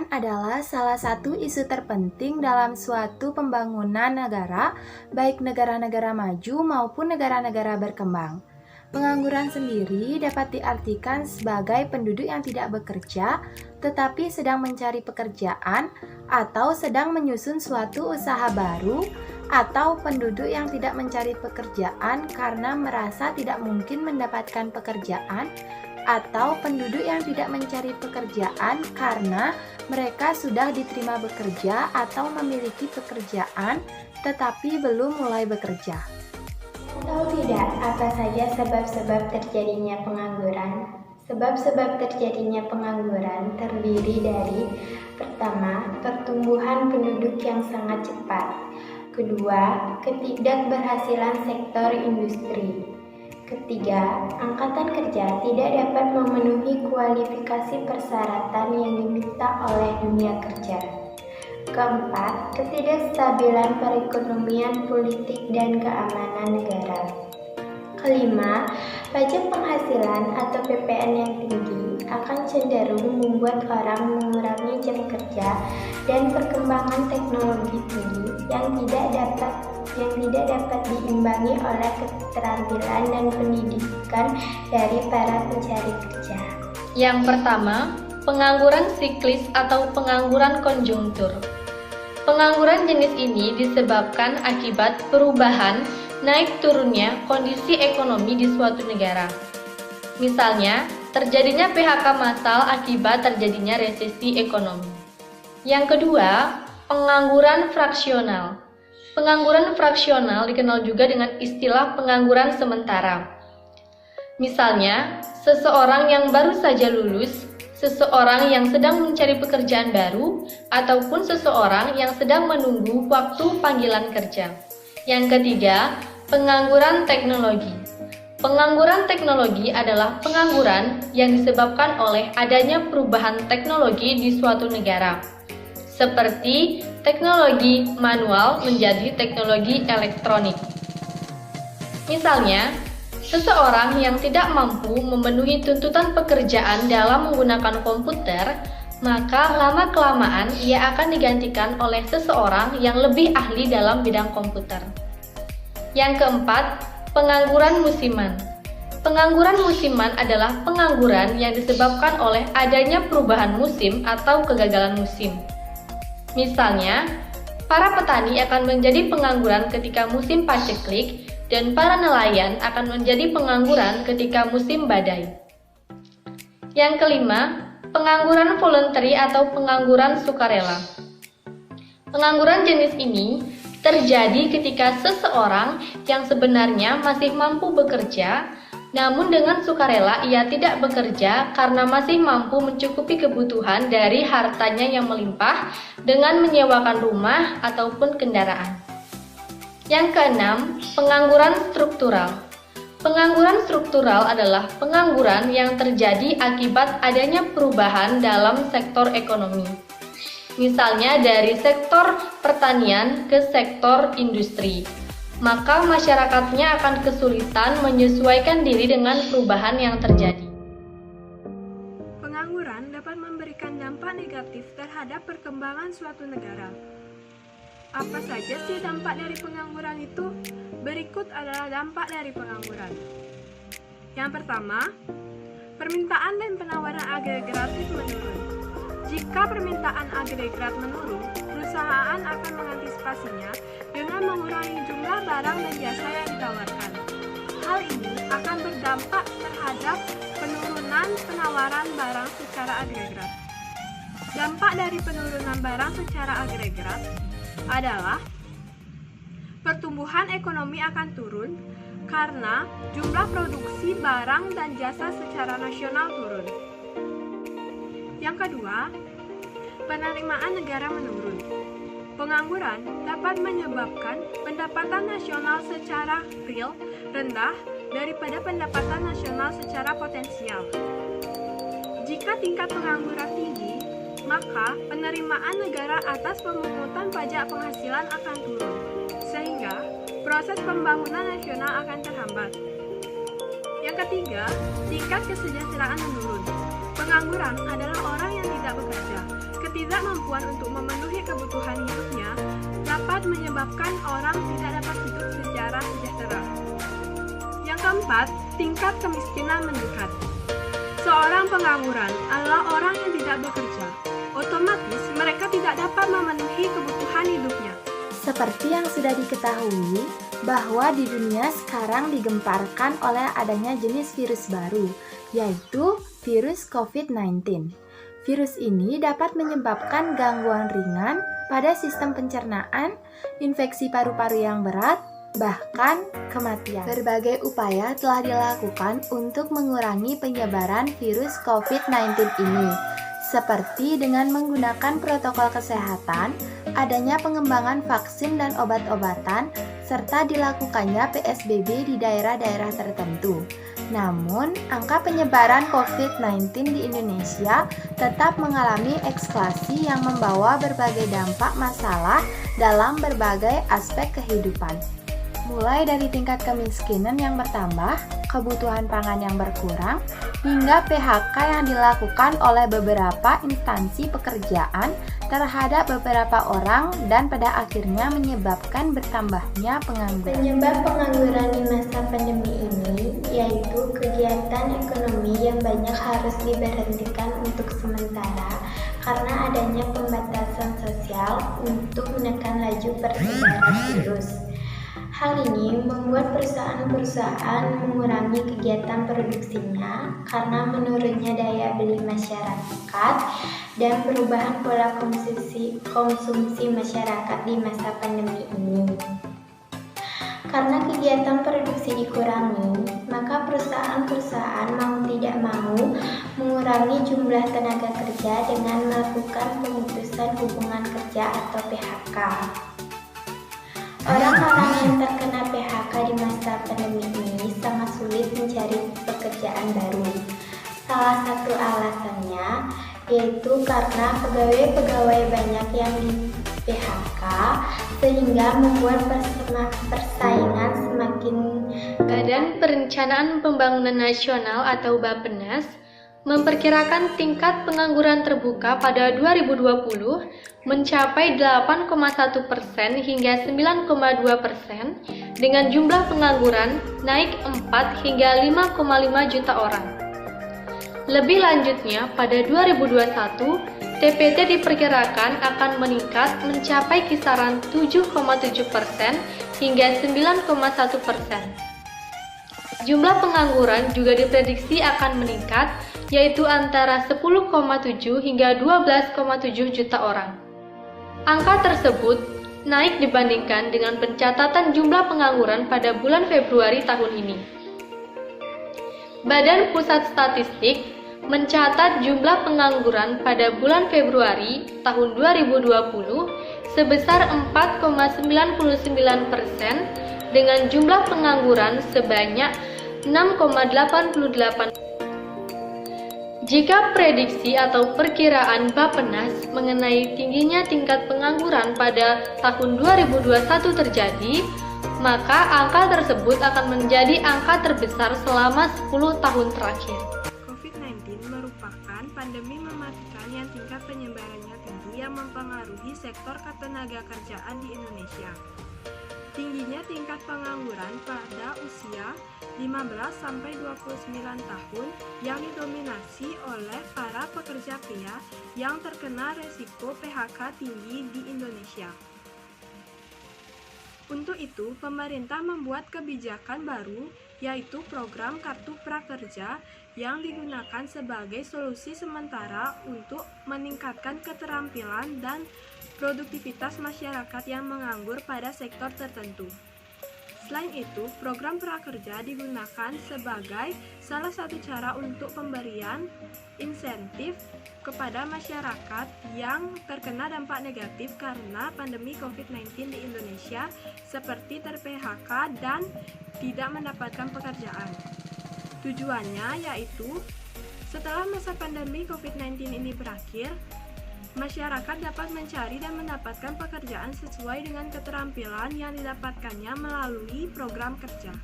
Pengangguran adalah salah satu isu terpenting dalam suatu pembangunan negara, baik negara-negara maju maupun negara-negara berkembang. Pengangguran sendiri dapat diartikan sebagai penduduk yang tidak bekerja, tetapi sedang mencari pekerjaan, atau sedang menyusun suatu usaha baru, atau penduduk yang tidak mencari pekerjaan karena merasa tidak mungkin mendapatkan pekerjaan, atau penduduk yang tidak mencari pekerjaan karena mereka sudah diterima bekerja atau memiliki pekerjaan tetapi belum mulai bekerja. Tahu tidak apa saja sebab-sebab terjadinya pengangguran? Sebab-sebab terjadinya pengangguran terdiri dari: pertama, pertumbuhan penduduk yang sangat cepat; kedua, ketidakberhasilan sektor industri; ketiga, angkatan kerja tidak dapat memenuhi kualifikasi persyaratan yang diminta oleh dunia kerja; keempat, ketidakstabilan perekonomian, politik, dan keamanan negara; kelima, pajak penghasilan atau PPN yang tinggi akan cenderung membuat orang mengurangi jam kerja; dan perkembangan teknologi tinggi yang tidak dapat diimbangi oleh keterampilan dan pendidikan dari para pencari kerja. Yang pertama, pengangguran siklis atau pengangguran konjunktur. Pengangguran jenis ini disebabkan akibat perubahan naik turunnya kondisi ekonomi di suatu negara. Misalnya, terjadinya PHK massal akibat terjadinya resesi ekonomi. Yang kedua, pengangguran fraksional. Pengangguran fraksional dikenal juga dengan istilah pengangguran sementara. Misalnya, seseorang yang baru saja lulus, seseorang yang sedang mencari pekerjaan baru, ataupun seseorang yang sedang menunggu waktu panggilan kerja. Yang ketiga, pengangguran teknologi. Pengangguran teknologi adalah pengangguran yang disebabkan oleh adanya perubahan teknologi di suatu negara, seperti teknologi manual menjadi teknologi elektronik. Misalnya, seseorang yang tidak mampu memenuhi tuntutan pekerjaan dalam menggunakan komputer, maka lama-kelamaan ia akan digantikan oleh seseorang yang lebih ahli dalam bidang komputer. Yang keempat, pengangguran musiman. Pengangguran musiman adalah pengangguran yang disebabkan oleh adanya perubahan musim atau kegagalan musim. Misalnya, para petani akan menjadi pengangguran ketika musim paceklik dan para nelayan akan menjadi pengangguran ketika musim badai. Yang kelima, pengangguran voluntary atau pengangguran sukarela. Pengangguran jenis ini terjadi ketika seseorang yang sebenarnya masih mampu bekerja, namun dengan sukarela ia tidak bekerja karena masih mampu mencukupi kebutuhan dari hartanya yang melimpah dengan menyewakan rumah ataupun kendaraan. Yang keenam, pengangguran struktural. Pengangguran struktural adalah pengangguran yang terjadi akibat adanya perubahan dalam sektor ekonomi. Misalnya dari sektor pertanian ke sektor industri. Maka masyarakatnya akan kesulitan menyesuaikan diri dengan perubahan yang terjadi. Pengangguran dapat memberikan dampak negatif terhadap perkembangan suatu negara. Apa saja sih dampak dari pengangguran itu? Berikut adalah dampak dari pengangguran. Yang pertama, permintaan dan penawaran agregatif menurun. Jika permintaan agregat menurun, perusahaan akan mengantisipasinya dengan mengurangi jumlah barang dan jasa yang ditawarkan. Hal ini akan berdampak terhadap penurunan penawaran barang secara agregat. Dampak dari penurunan barang secara agregat adalah pertumbuhan ekonomi akan turun karena jumlah produksi barang dan jasa secara nasional turun. Yang kedua, penerimaan negara menurun. Pengangguran dapat menyebabkan pendapatan nasional secara real rendah daripada pendapatan nasional secara potensial. Jika tingkat pengangguran tinggi, maka penerimaan negara atas pemungutan pajak penghasilan akan turun, sehingga proses pembangunan nasional akan terhambat. Yang ketiga, tingkat kesejahteraan menurun. Pengangguran adalah orang yang tidak bekerja. ketidakmampuan untuk memenuhi kebutuhan hidupnya dapat menyebabkan orang tidak dapat hidup secara sejahtera. Yang keempat, tingkat kemiskinan meningkat. Seorang pengangguran adalah orang yang tidak bekerja. Otomatis mereka tidak dapat memenuhi kebutuhan hidupnya. Seperti yang sudah diketahui, bahwa di dunia sekarang digemparkan oleh adanya jenis virus baru, yaitu virus COVID-19. Virus ini dapat menyebabkan gangguan ringan pada sistem pencernaan, infeksi paru-paru yang berat, bahkan kematian. Berbagai upaya telah dilakukan untuk mengurangi penyebaran virus COVID-19 ini, seperti dengan menggunakan protokol kesehatan, adanya pengembangan vaksin dan obat-obatan, serta dilakukannya PSBB di daerah-daerah tertentu. Namun, angka penyebaran COVID-19 di Indonesia tetap mengalami eskalasi yang membawa berbagai dampak masalah dalam berbagai aspek kehidupan. Mulai dari tingkat kemiskinan yang bertambah, kebutuhan pangan yang berkurang, hingga PHK yang dilakukan oleh beberapa instansi pekerjaan terhadap beberapa orang dan pada akhirnya menyebabkan bertambahnya pengangguran. Penyebab pengangguran di masa pandemi ini yaitu kegiatan ekonomi yang banyak harus diberhentikan untuk sementara karena adanya pembatasan sosial untuk menekan laju persebaran virus. Hal ini membuat perusahaan-perusahaan mengurangi kegiatan produksinya karena menurunnya daya beli masyarakat dan perubahan pola konsumsi masyarakat di masa pandemi ini. Karena kegiatan produksi dikurangi, maka perusahaan-perusahaan mau tidak mau mengurangi jumlah tenaga kerja dengan melakukan pemutusan hubungan kerja atau PHK. Orang-orang yang terkena PHK di masa pandemi ini sangat sulit mencari pekerjaan baru. Salah satu alasannya yaitu karena pegawai-pegawai banyak yang di PHK sehingga membuat persaingan semakin. Badan Perencanaan Pembangunan Nasional atau Bappenas memperkirakan tingkat pengangguran terbuka pada 2020 mencapai 8,1% hingga 9,2% dengan jumlah pengangguran naik 4 hingga 5,5 juta orang. Lebih lanjutnya, pada 2021, TPT diperkirakan akan meningkat mencapai kisaran 7,7% hingga 9,1%. Jumlah pengangguran juga diprediksi akan meningkat, yaitu antara 10,7 hingga 12,7 juta orang. Angka tersebut naik dibandingkan dengan pencatatan jumlah pengangguran pada bulan Februari tahun ini. Badan Pusat Statistik mencatat jumlah pengangguran pada bulan Februari tahun 2020 sebesar 4,99% dengan jumlah pengangguran sebanyak 6,88%. Jika prediksi atau perkiraan Bappenas mengenai tingginya tingkat pengangguran pada tahun 2021 terjadi, maka angka tersebut akan menjadi angka terbesar selama 10 tahun terakhir. COVID-19 merupakan pandemi mematikan yang tingkat penyebarannya tinggi yang mempengaruhi sektor ketenagakerjaan di Indonesia. Tingginya tingkat pengangguran pada usia 15-29 tahun yang didominasi oleh para pekerja pria yang terkena resiko PHK tinggi di Indonesia. Untuk itu, pemerintah membuat kebijakan baru, yaitu program Kartu Prakerja yang digunakan sebagai solusi sementara untuk meningkatkan keterampilan dan produktivitas masyarakat yang menganggur pada sektor tertentu. Selain itu, program prakerja digunakan sebagai salah satu cara untuk pemberian insentif kepada masyarakat yang terkena dampak negatif karena pandemi COVID-19 di Indonesia, seperti ter-PHK dan tidak mendapatkan pekerjaan. Tujuannya yaitu, setelah masa pandemi COVID-19 ini berakhir, masyarakat dapat mencari dan mendapatkan pekerjaan sesuai dengan keterampilan yang didapatkannya melalui program kerja.